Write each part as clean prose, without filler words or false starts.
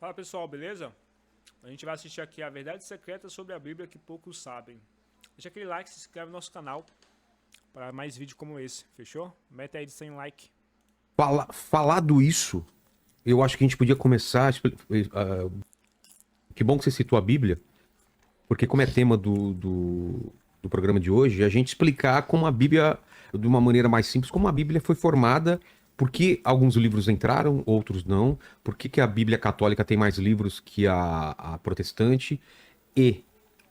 Fala pessoal, beleza? A gente vai assistir aqui a verdade secreta sobre a Bíblia que poucos sabem. Deixa aquele like, se inscreve no nosso canal para mais vídeos como esse, fechou? Meta aí de 100 like. Falado isso, eu acho que a gente podia começar. Que bom que você citou a Bíblia, porque, como é tema do programa de hoje, a gente explicar como a Bíblia, de uma maneira mais simples, como a Bíblia foi formada, por que alguns livros entraram, outros não, por que a Bíblia católica tem mais livros que a protestante e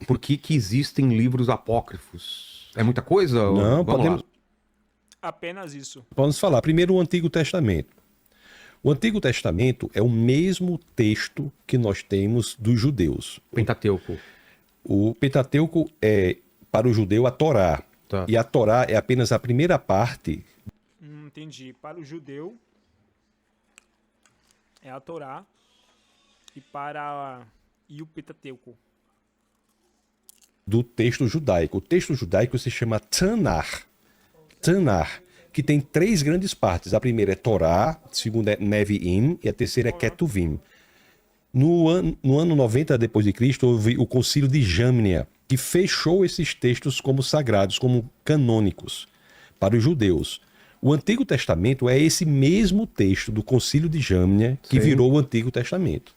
por que existem livros apócrifos. É muita coisa? Não, Vamos lá. Apenas isso. Podemos falar. Primeiro, o Antigo Testamento. O Antigo Testamento é o mesmo texto que nós temos dos judeus. Pentateuco. O Pentateuco é, para o judeu, a Torá. Tá. E a Torá é apenas a primeira parte Entendi. Para o judeu é a Torá e o Pentateuco. do texto judaico. O texto judaico se chama Tanar. Tanar, que tem três grandes partes. A primeira é Torá, a segunda é Nevi'im e a terceira é Ketuvim. No ano 90 depois de Cristo, houve o Concílio de Jâmnia, que fechou esses textos como sagrados, como canônicos para os judeus. O Antigo Testamento é esse mesmo texto do Concílio de Jâmnia que Sim. virou o Antigo Testamento.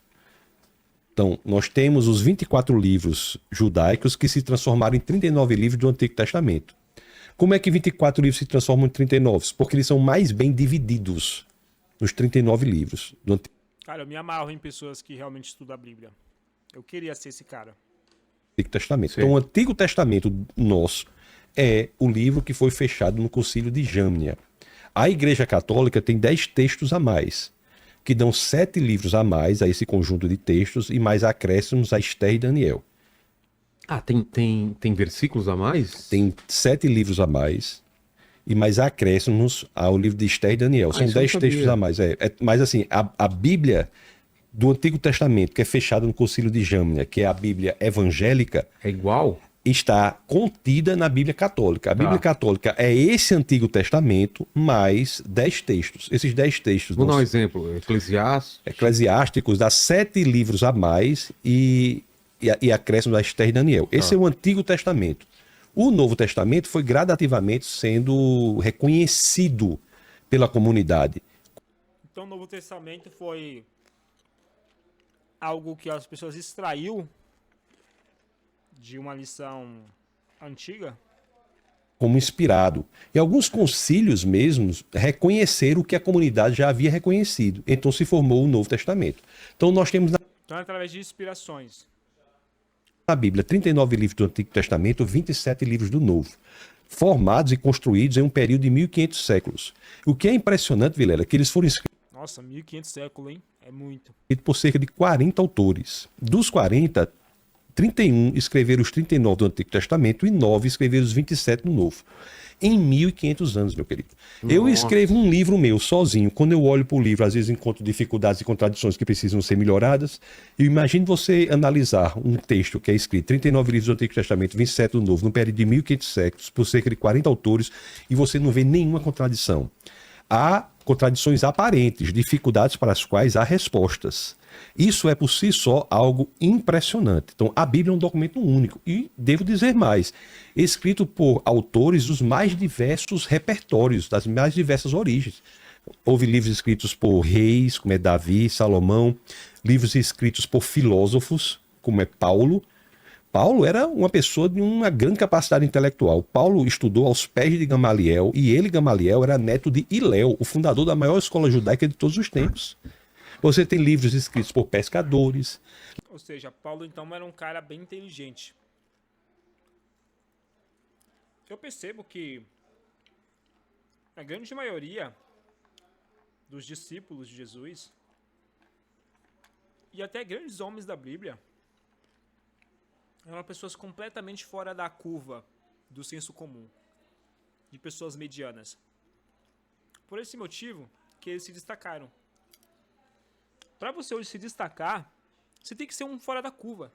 Então, nós temos os 24 livros judaicos que se transformaram em 39 livros do Antigo Testamento. Como é que 24 livros se transformam em 39? Porque eles são mais bem divididos nos 39 livros do Antigo Cara, eu me amarro em pessoas que realmente estudam a Bíblia. Eu queria ser esse cara. Testamento. Sim. Então, o Antigo Testamento nosso é o livro que foi fechado no Concílio de Jâmnia. A Igreja Católica tem 10 textos a mais, que dão 7 livros a mais a esse conjunto de textos e mais acréscimos a Esther e Daniel. Ah, tem versículos a mais? Tem 7 livros a mais e mais acréscimos ao livro de Esther e Daniel. São isso eu não 10 textos sabia. a mais. Mas assim, a Bíblia do Antigo Testamento, que é fechada no Concílio de Jâmnia, que é a Bíblia evangélica, É igual? está contida na Bíblia Católica. A Bíblia Católica é esse Antigo Testamento mais 10 textos. Esses 10 textos Vou dar um exemplo. Eclesiastes. eclesiásticos dá 7 livros a mais e acréscimo a Esther e Daniel. Esse é o Antigo Testamento. O Novo Testamento foi gradativamente sendo reconhecido pela comunidade. Então o Novo Testamento foi algo que as pessoas extraiu de uma lição antiga. Como inspirado. E alguns concílios mesmos reconheceram o que a comunidade já havia reconhecido. Então se formou o Novo Testamento. Então nós temos Então é através de inspirações. na Bíblia 39 livros do Antigo Testamento, 27 livros do Novo, formados e construídos em um período de 1500 séculos. O que é impressionante, Vilela, é que eles foram escritos Nossa, 1500 séculos, hein? É muito. por cerca de 40 autores. Dos 40, 31 escreveram os 39 do Antigo Testamento e 9 escreveram os 27 no Novo. Em 1500 anos, meu querido. Eu Nossa. escrevo um livro meu sozinho. Quando eu olho para o livro, às vezes encontro dificuldades e contradições que precisam ser melhoradas. Eu imagino você analisar um texto que é escrito 39 livros do Antigo Testamento, 27 do Novo, num período de 1500 séculos, por cerca de 40 autores, e você não vê nenhuma contradição. Há contradições aparentes, dificuldades para as quais há respostas. Isso é por si só algo impressionante. Então, a Bíblia é um documento único e, devo dizer mais, escrito por autores dos mais diversos repertórios, das mais diversas origens. Houve livros escritos por reis, como é Davi, Salomão, livros escritos por filósofos, como é Paulo. Paulo era uma pessoa de uma grande capacidade intelectual. Paulo estudou aos pés de Gamaliel e ele, Gamaliel, era neto de Hilel, o fundador da maior escola judaica de todos os tempos. Você tem livros escritos por pescadores. Ou seja, Paulo então era um cara bem inteligente. Eu percebo que a grande maioria dos discípulos de Jesus e até grandes homens da Bíblia eram pessoas completamente fora da curva do senso comum, de pessoas medianas. Por esse motivo que eles se destacaram. Para você hoje se destacar, você tem que ser um fora da curva.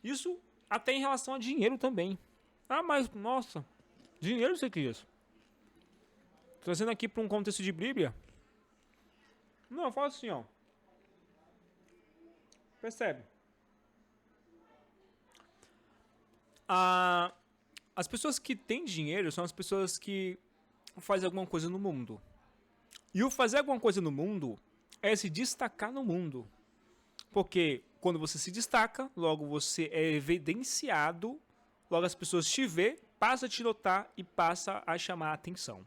Isso até em relação a dinheiro também. Ah, mas, nossa, dinheiro você quer isso? Trazendo aqui para um contexto de Bíblia. Não, fala assim, ó. Percebe? As pessoas que têm dinheiro são as pessoas que fazem alguma coisa no mundo. E o fazer alguma coisa no mundo é se destacar no mundo. Porque quando você se destaca, logo você é evidenciado, logo as pessoas te vê, passa a te notar e passa a chamar a atenção.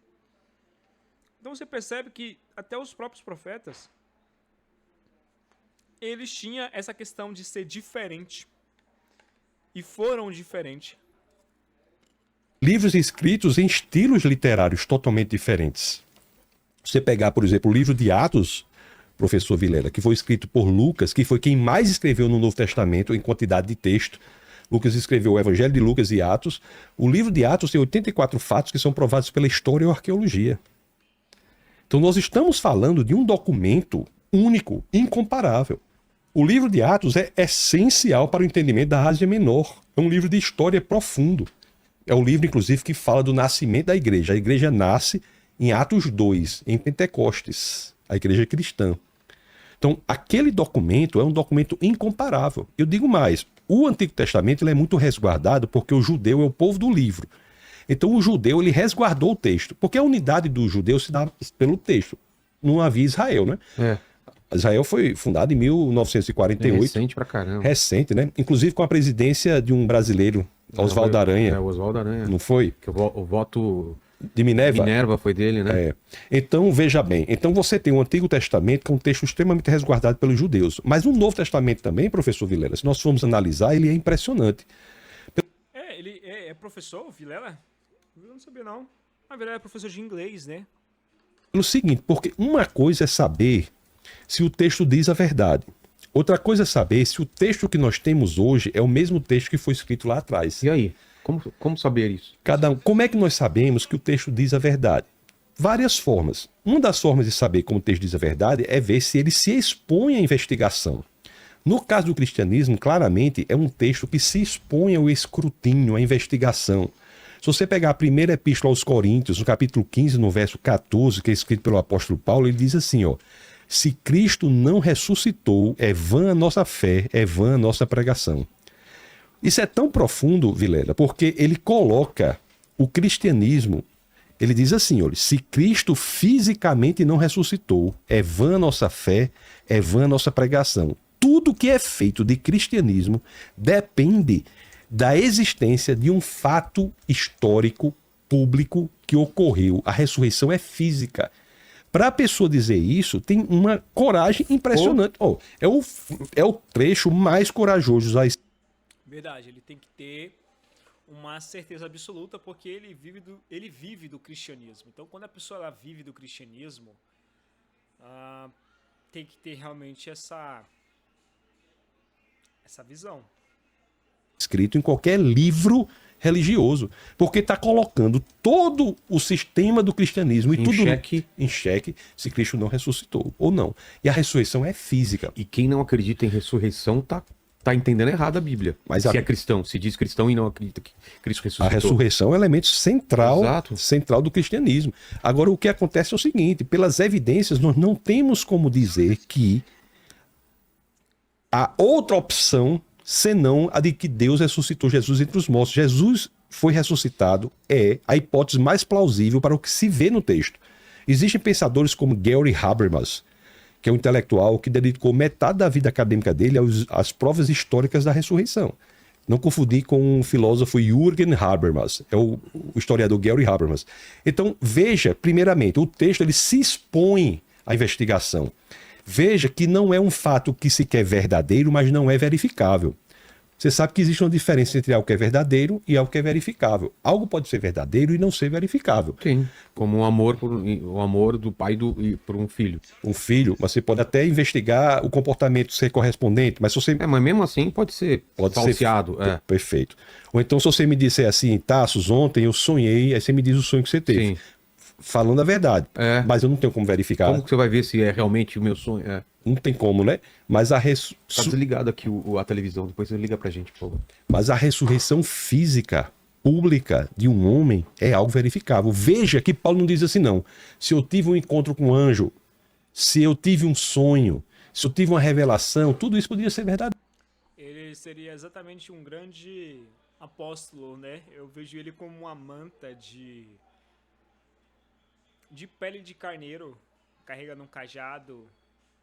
Então você percebe que até os próprios profetas, eles tinham essa questão de ser diferente. E foram diferentes. Livros escritos em estilos literários totalmente diferentes. Você pegar, por exemplo, o livro de Atos, professor Vilela, que foi escrito por Lucas, que foi quem mais escreveu no Novo Testamento em quantidade de texto. Lucas escreveu o Evangelho de Lucas e Atos. O livro de Atos tem 84 fatos que são provados pela história e arqueologia. Então nós estamos falando de um documento único, incomparável. O livro de Atos é essencial para o entendimento da Ásia Menor. É um livro de história profundo. É o livro, inclusive, que fala do nascimento da igreja. A igreja nasce em Atos 2, em Pentecostes, a igreja cristã. Então, aquele documento é um documento incomparável. Eu digo mais, o Antigo Testamento ele é muito resguardado porque o judeu é o povo do livro. Então, o judeu ele resguardou o texto, porque a unidade do judeu se dá pelo texto. Não havia Israel, né? Israel foi fundado em 1948. Recente pra caramba. Recente, né? Inclusive com a presidência de um brasileiro, Oswaldo Aranha. O Oswaldo Aranha. Não foi? Que o voto de Minerva foi dele, né? Então, veja bem. Então você tem o Antigo Testamento, que é um texto extremamente resguardado pelos judeus. Mas o Novo Testamento também, professor Vilela, se nós formos analisar, ele é impressionante. Ele é professor, Vilela? Eu não sabia, não. Vilela é professor de inglês, né? Pelo seguinte, porque uma coisa é saber se o texto diz a verdade. Outra coisa é saber se o texto que nós temos hoje é o mesmo texto que foi escrito lá atrás. E aí? Como saber isso? Como é que nós sabemos que o texto diz a verdade? Várias formas. Uma das formas de saber como o texto diz a verdade é ver se ele se expõe à investigação. No caso do cristianismo, claramente, é um texto que se expõe ao escrutínio, à investigação. Se você pegar a primeira epístola aos Coríntios, no capítulo 15, no verso 14, que é escrito pelo apóstolo Paulo, ele diz assim, ó: se Cristo não ressuscitou, é vã a nossa fé, é vã a nossa pregação. Isso é tão profundo, Vilela, porque ele coloca o cristianismo, ele diz assim, olha, se Cristo fisicamente não ressuscitou, é vã a nossa fé, é vã a nossa pregação. Tudo que é feito de cristianismo depende da existência de um fato histórico, público, que ocorreu. A ressurreição é física. Para a pessoa dizer isso, tem uma coragem impressionante. É o trecho mais corajoso. Verdade, ele tem que ter uma certeza absoluta porque ele vive do cristianismo. Então, quando a pessoa ela vive do cristianismo, tem que ter realmente essa visão. Escrito em qualquer livro religioso, porque está colocando todo o sistema do cristianismo e tudo em xeque se Cristo não ressuscitou ou não. E a ressurreição é física. E quem não acredita em ressurreição tá entendendo errado a Bíblia. Mas é cristão, se diz cristão e não acredita que Cristo ressuscitou. A ressurreição é um elemento central do cristianismo. Agora, o que acontece é o seguinte, pelas evidências, nós não temos como dizer que há outra opção senão a de que Deus ressuscitou Jesus entre os mortos. Jesus foi ressuscitado, é a hipótese mais plausível para o que se vê no texto. Existem pensadores como Gary Habermas, que é um intelectual que dedicou metade da vida acadêmica dele às provas históricas da ressurreição. Não confundir com o filósofo Jürgen Habermas, é o historiador Gary Habermas. Então, veja, primeiramente, o texto ele se expõe à investigação. Veja que não é um fato que se quer verdadeiro, mas não é verificável. Você sabe que existe uma diferença entre algo que é verdadeiro e algo que é verificável. Algo pode ser verdadeiro e não ser verificável. Sim, como o amor do pai por um filho. Um filho, você pode até investigar o comportamento ser correspondente, mas se você... mas mesmo assim pode ser falseado. Perfeito. Ou então se você me disser assim, Tassos, ontem eu sonhei, aí você me diz o sonho que você teve. Sim. Falando a verdade. Mas eu não tenho como verificar. Como que você vai ver se é realmente o meu sonho? Não tem como, né? Mas Tá desligado aqui a televisão, depois você liga pra gente, por favor. Mas a ressurreição física, pública de um homem é algo verificável. Veja que Paulo não diz assim, não. Se eu tive um encontro com um anjo, se eu tive um sonho, se eu tive uma revelação, tudo isso poderia ser verdade. Ele seria exatamente um grande apóstolo, né? Eu vejo ele como uma manta de pele de carneiro, carregando um cajado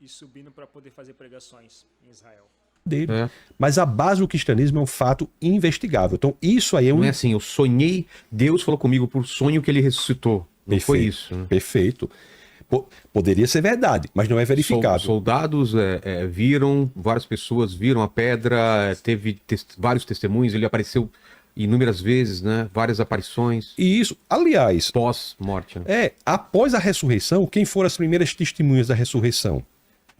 e subindo para poder fazer pregações em Israel. Dele. É. Mas a base do cristianismo é um fato investigável. Então, isso aí é Não é assim, eu sonhei, Deus falou comigo por sonho que ele ressuscitou. Não foi Perfeito. isso. Né? Perfeito. Poderia ser verdade, mas não é verificável. Soldados viram, várias pessoas viram a pedra, teve vários testemunhos, ele apareceu inúmeras vezes, né? Várias aparições E isso, aliás, pós-morte. Né? após a ressurreição, quem foram as primeiras testemunhas da ressurreição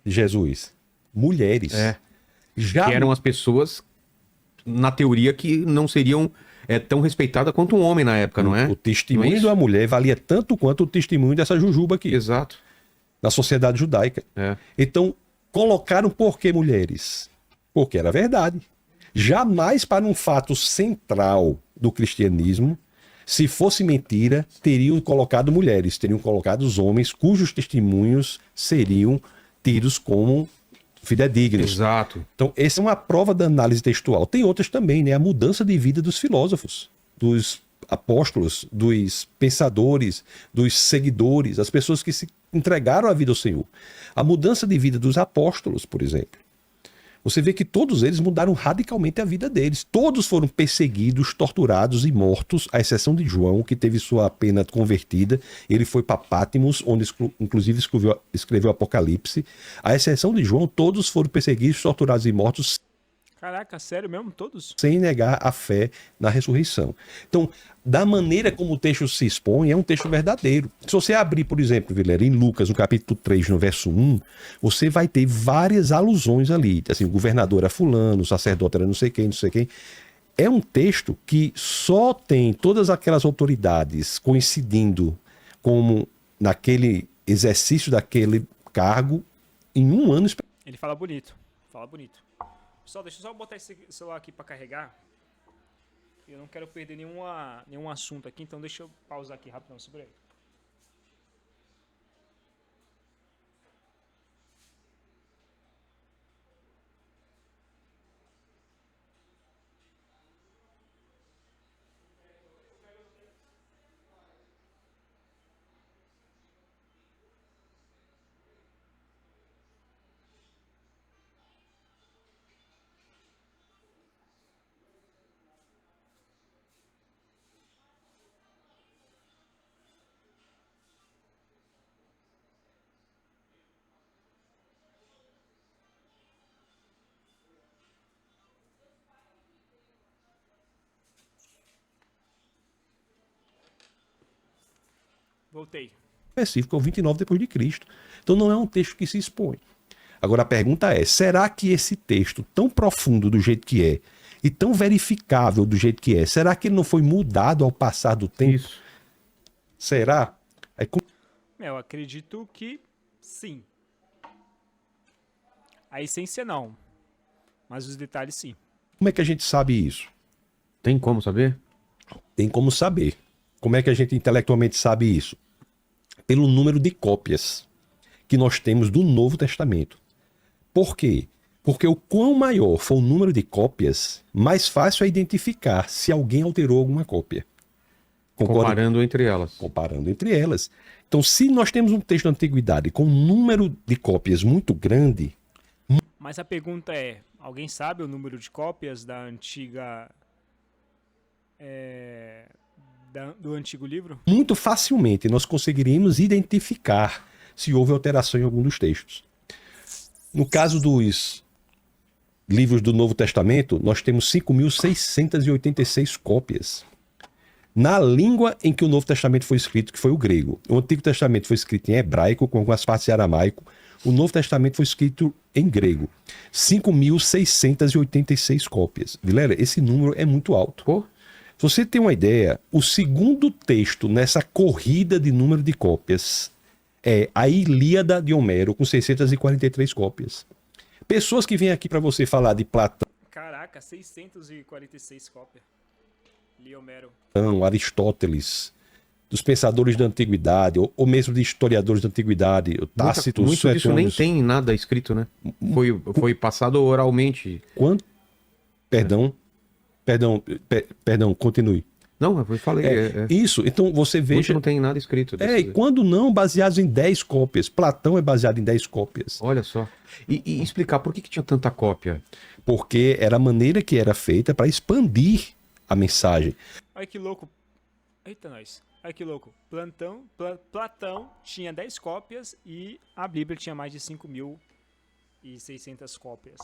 de Jesus? Mulheres. É. Já Que eram as pessoas, na teoria, que não seriam tão respeitadas quanto um homem na época, não é? O testemunho Não é de isso? uma mulher valia tanto quanto o testemunho dessa jujuba aqui, Exato. na sociedade judaica. É. Então, colocaram por que mulheres? Porque era verdade. Jamais para um fato central do cristianismo, se fosse mentira, teriam colocado mulheres, teriam colocado os homens cujos testemunhos seriam tidos como fidedignos. Exato. Então, essa é uma prova da análise textual. Tem outras também, né? A mudança de vida dos filósofos, dos apóstolos, dos pensadores, dos seguidores, as pessoas que se entregaram a vida ao Senhor. A mudança de vida dos apóstolos, por exemplo. Você vê que todos eles mudaram radicalmente a vida deles. Todos foram perseguidos, torturados e mortos, à exceção de João, que teve sua pena convertida. Ele foi para Patmos, onde inclusive escreveu Apocalipse. À exceção de João, todos foram perseguidos, torturados e mortos Caraca, sério mesmo? Todos? sem negar a fé na ressurreição. Então, da maneira como o texto se expõe, é um texto verdadeiro. Se você abrir, por exemplo, Vilela, em Lucas, no capítulo 3, no verso 1, você vai ter várias alusões ali. Assim, o governador era fulano, o sacerdote era não sei quem, não sei quem. É um texto que só tem todas aquelas autoridades coincidindo como naquele exercício daquele cargo em um ano. Ele fala bonito. Fala bonito. Pessoal, deixa eu só botar esse celular aqui pra carregar. Eu não quero perder nenhum assunto aqui, então deixa eu pausar aqui rapidão, segura aí. Voltei. Específico, é o 29 depois de Cristo. Então não é um texto que se expõe. Agora a pergunta é, será que esse texto tão profundo do jeito que é e tão verificável do jeito que é, será que ele não foi mudado ao passar do tempo? Isso. Será? Aí, Eu acredito que sim. A essência não, mas os detalhes sim. como é que a gente sabe isso? Tem como saber? Tem como saber. Como é que a gente intelectualmente sabe isso? Pelo número de cópias que nós temos do Novo Testamento. Por quê? Porque o quão maior for o número de cópias, mais fácil é identificar se alguém alterou alguma cópia. Concorda? Comparando entre elas. Comparando entre elas. Então, se nós temos um texto da Antiguidade com um número de cópias muito grande, Mas a pergunta é, alguém sabe o número de cópias da antiga... do antigo livro? muito facilmente nós conseguiríamos identificar se houve alteração em algum dos textos. No caso dos livros do Novo Testamento, nós temos 5.686 cópias. Na língua em que o Novo Testamento foi escrito, que foi o grego. O Antigo Testamento foi escrito em hebraico, com algumas partes em aramaico. O Novo Testamento foi escrito em grego. 5.686 cópias. Vilela, esse número é muito alto. Pô, Se você tem uma ideia, o segundo texto nessa corrida de número de cópias é a Ilíada de Homero, com 643 cópias. Pessoas que vêm aqui para você falar de Platão, Caraca, 646 cópias. Li Homero. Aristóteles, dos pensadores da antiguidade, ou mesmo de historiadores da antiguidade, o Tácito, Muito disso nem Suetônio. tem nada escrito, né? Foi passado oralmente. Quanto... Perdão, continue. Não, eu falei. Isso, então você Muito veja... não tem nada escrito. E quando não, baseados em 10 cópias. Platão é baseado em 10 cópias. Olha só. E explicar por que tinha tanta cópia? Porque era a maneira que era feita para expandir a mensagem. Olha que louco. Eita, nós. Olha que louco. Platão tinha 10 cópias e a Bíblia tinha mais de 5.600 cópias.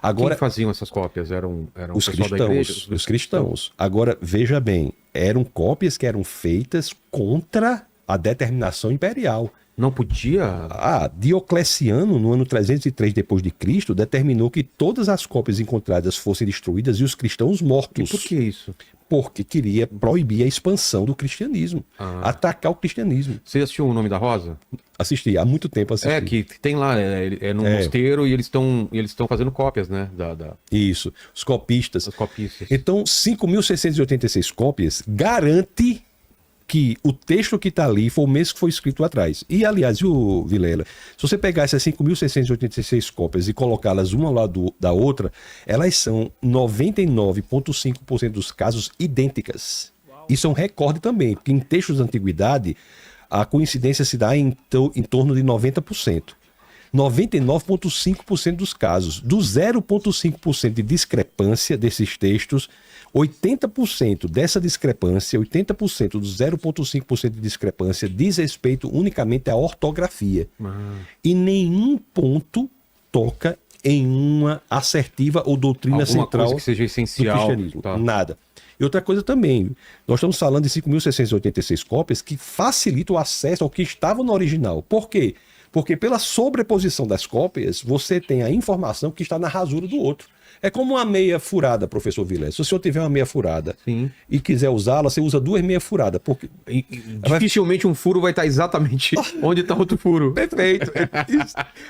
Agora, Quem faziam essas cópias? Eram os o pessoal da igreja? cristãos, os cristãos. Agora, veja bem, eram cópias que eram feitas contra a determinação imperial. Não podia? Diocleciano, no ano 303 depois de Cristo, determinou que todas as cópias encontradas fossem destruídas e os cristãos mortos. E por que isso? Porque queria proibir a expansão do cristianismo, atacar o cristianismo. Você assistiu O Nome da Rosa? Assisti, há muito tempo assisti. Que tem lá, no mosteiro e eles estão fazendo cópias, né? Isso, os copistas. Das copistas. Então, 5.686 cópias garante que o texto que está ali foi o mesmo que foi escrito atrás. E, aliás, viu, Vilela? Se você pegar essas 5.686 cópias e colocá-las uma ao lado da outra, elas são 99,5% dos casos idênticas. Isso é um recorde também, porque em textos da antiguidade, a coincidência se dá em torno de 90%. 99,5% dos casos. Do 0,5% de discrepância desses textos, 80% dessa discrepância, 80% dos 0,5% de discrepância diz respeito unicamente à ortografia. E nenhum ponto toca em uma assertiva ou doutrina Alguma central coisa que seja do essencial. cristianismo. Tá. Nada. E outra coisa também, nós estamos falando de 5.686 cópias que facilitam o acesso ao que estava no original. Por quê? Porque pela sobreposição das cópias, você tem a informação que está na rasura do outro. É como uma meia furada, professor Vilela. Se o senhor tiver uma meia furada e quiser usá-la, você usa 2 meias furadas. Porque... Dificilmente um furo vai estar exatamente onde está outro furo. Perfeito.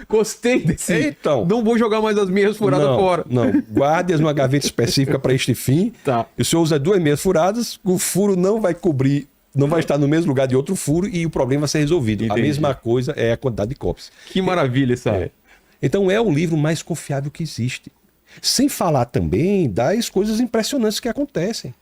Gostei desse. Então, não vou jogar mais as meias furadas fora. Não, guarde-as numa gaveta específica para este fim. Tá. E o senhor usa 2 meias furadas, o furo não vai cobrir, não vai estar no mesmo lugar de outro furo e o problema vai ser resolvido. Entendi. A mesma coisa é a quantidade de cópias. Que maravilha, sabe? Então é o livro mais confiável que existe. Sem falar também das coisas impressionantes que acontecem.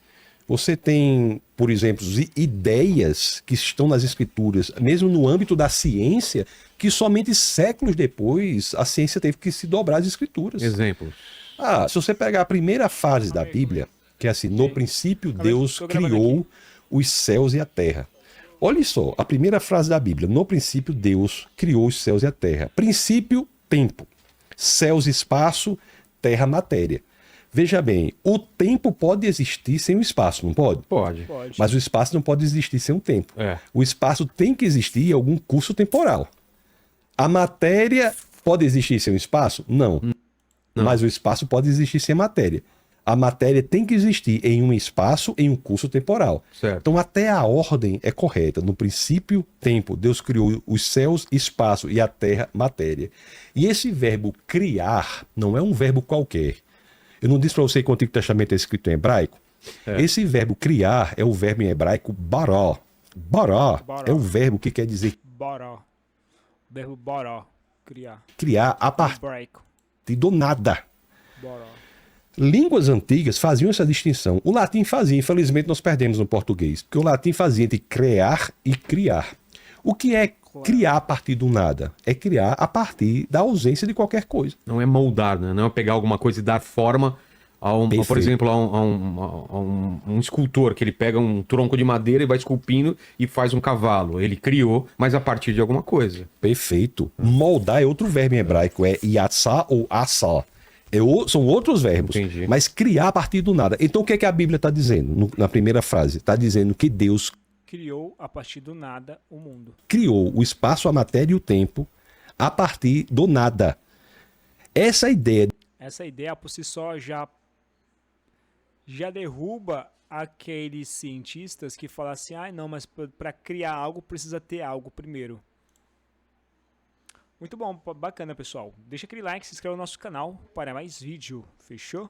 Você tem, por exemplo, ideias que estão nas escrituras, mesmo no âmbito da ciência, que somente séculos depois a ciência teve que se dobrar às escrituras. Exemplos. Se você pegar a primeira fase da Bíblia, que é assim, no princípio Deus criou os céus e a terra. Olha só, a primeira frase da Bíblia, no princípio Deus criou os céus e a terra. Princípio, tempo. Céus, espaço, terra, matéria. Veja bem, o tempo pode existir sem o espaço, não pode? Pode. Mas o espaço não pode existir sem o tempo. O espaço tem que existir em algum curso temporal. A matéria pode existir sem o espaço? Não. Mas o espaço pode existir sem a matéria. A matéria tem que existir em um espaço, em um curso temporal. Certo. Então até a ordem é correta. No princípio, tempo. Deus criou os céus, espaço e a terra, matéria. E esse verbo criar não é um verbo qualquer. Eu não disse para você que o Antigo Testamento é escrito em hebraico? Esse verbo criar é o verbo em hebraico bará. Bará é o verbo que quer dizer Bará. Verbo bará. Criar. criar a partir Hebraico. do nada. Bará. Línguas antigas faziam essa distinção. O latim fazia, infelizmente nós perdemos no português, porque o latim fazia entre crear e criar. O que é criar a partir do nada? É criar a partir da ausência de qualquer coisa. Não é moldar, né? Não é pegar alguma coisa e dar forma por exemplo, a um escultor, que ele pega um tronco de madeira e vai esculpindo e faz um cavalo. Ele criou, mas a partir de alguma coisa. Perfeito. Moldar é outro verbo em hebraico, é yatsá ou assá. São outros verbos, Entendi. mas criar a partir do nada. Então o que é que a Bíblia está dizendo na primeira frase? Está dizendo que Deus Criou a partir do nada o mundo. criou o espaço, a matéria e o tempo a partir do nada. Essa ideia Por si só já derruba aqueles cientistas que falam assim, não, mas para criar algo precisa ter algo primeiro. Muito bom, bacana, pessoal. Deixa aquele like, se inscreva no nosso canal para mais vídeo. Fechou?